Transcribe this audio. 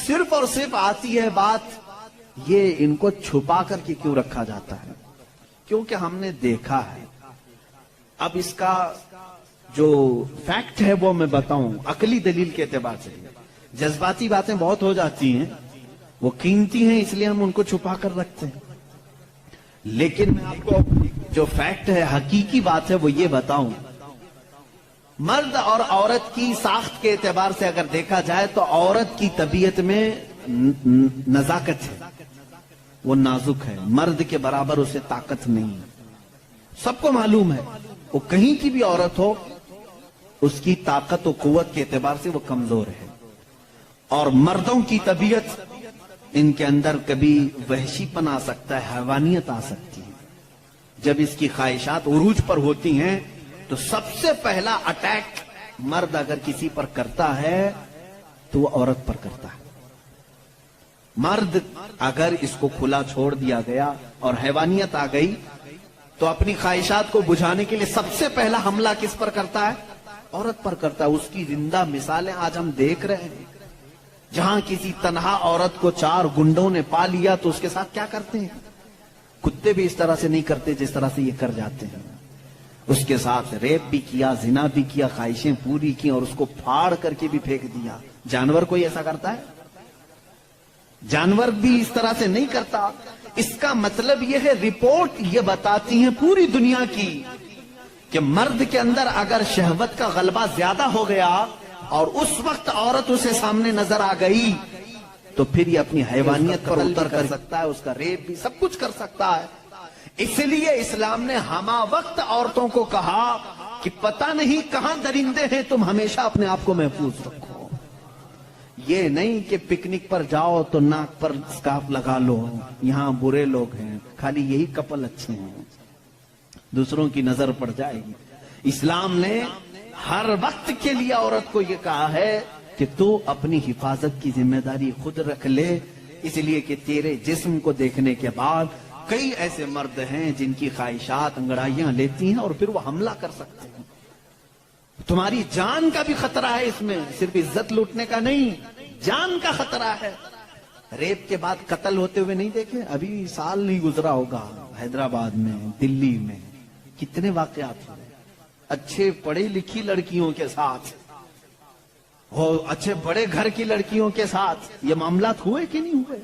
صرف اور صرف آتی ہے بات یہ ان کو چھپا کر کے کیوں رکھا جاتا ہے؟ کیونکہ ہم نے دیکھا ہے. اب اس کا جو فیکٹ ہے وہ میں بتاؤں عقلی دلیل کے اعتبار سے. جذباتی باتیں بہت ہو جاتی ہیں، وہ قیمتی ہیں، اس لیے ہم ان کو چھپا کر رکھتے ہیں. لیکن میں آپ کو جو فیکٹ ہے، حقیقی بات ہے، وہ یہ بتاؤں. مرد اور عورت کی ساخت کے اعتبار سے اگر دیکھا جائے تو عورت کی طبیعت میں نزاکت ہے، وہ نازک ہے. مرد کے برابر اسے طاقت نہیں ہے. سب کو معلوم ہے وہ کہیں کی بھی عورت ہو، اس کی طاقت و قوت کے اعتبار سے وہ کمزور ہے. اور مردوں کی طبیعت، ان کے اندر کبھی وحشی پن آ سکتا ہے، حیوانیت آ سکتی ہے. جب اس کی خواہشات عروج پر ہوتی ہیں تو سب سے پہلا اٹیک مرد اگر کسی پر کرتا ہے تو وہ عورت پر کرتا ہے. مرد اگر اس کو کھلا چھوڑ دیا گیا اور حیوانیت آ گئی تو اپنی خواہشات کو بجھانے کے لیے سب سے پہلا حملہ کس پر کرتا ہے؟ عورت پر کرتا ہے. اس کی زندہ مثالیں آج ہم دیکھ رہے ہیں. جہاں کسی تنہا عورت کو 4 گنڈوں نے پا لیا تو اس کے ساتھ کیا کرتے ہیں؟ کتے بھی اس طرح سے نہیں کرتے جس طرح سے یہ کر جاتے ہیں. اس کے ساتھ ریپ بھی کیا، زنا بھی کیا، خواہشیں پوری کی اور اس کو پھاڑ کر کے بھی پھینک دیا. جانور کوئی ایسا کرتا ہے؟ جانور بھی اس طرح سے نہیں کرتا. اس کا مطلب یہ ہے، رپورٹ یہ بتاتی ہیں پوری دنیا کی کہ مرد کے اندر اگر شہوت کا غلبہ زیادہ ہو گیا اور اس وقت عورت اسے سامنے نظر آ گئی تو پھر یہ اپنی حیوانیت پر اتر کر سکتا ہے، اس کا ریپ بھی سب کچھ کر سکتا ہے. اس لیے اسلام نے ہمہ وقت عورتوں کو کہا کہ پتہ نہیں کہاں درندے ہیں، تم ہمیشہ اپنے آپ کو محفوظ رکھو. یہ نہیں کہ پکنک پر جاؤ تو ناک پر اسکارف لگا لو، یہاں برے لوگ ہیں، خالی یہی کپل اچھے ہیں، دوسروں کی نظر پڑ جائے گی. اسلام نے ہر وقت کے لیے عورت کو یہ کہا ہے کہ تو اپنی حفاظت کی ذمہ داری خود رکھ لے، اس لیے کہ تیرے جسم کو دیکھنے کے بعد کئی ایسے مرد ہیں جن کی خواہشات انگڑائیاں لیتی ہیں اور پھر وہ حملہ کر سکتے ہیں. تمہاری جان کا بھی خطرہ ہے اس میں، صرف عزت لوٹنے کا نہیں، جان کا خطرہ ہے. ریپ کے بعد قتل ہوتے ہوئے نہیں دیکھے؟ ابھی سال نہیں گزرا ہوگا، حیدرآباد میں، دلی میں کتنے واقعات ہوئے اچھے پڑھی لکھی لڑکیوں کے ساتھ، اچھے بڑے گھر کی لڑکیوں کے ساتھ. یہ معاملات ہوئے کہ نہیں ہوئے؟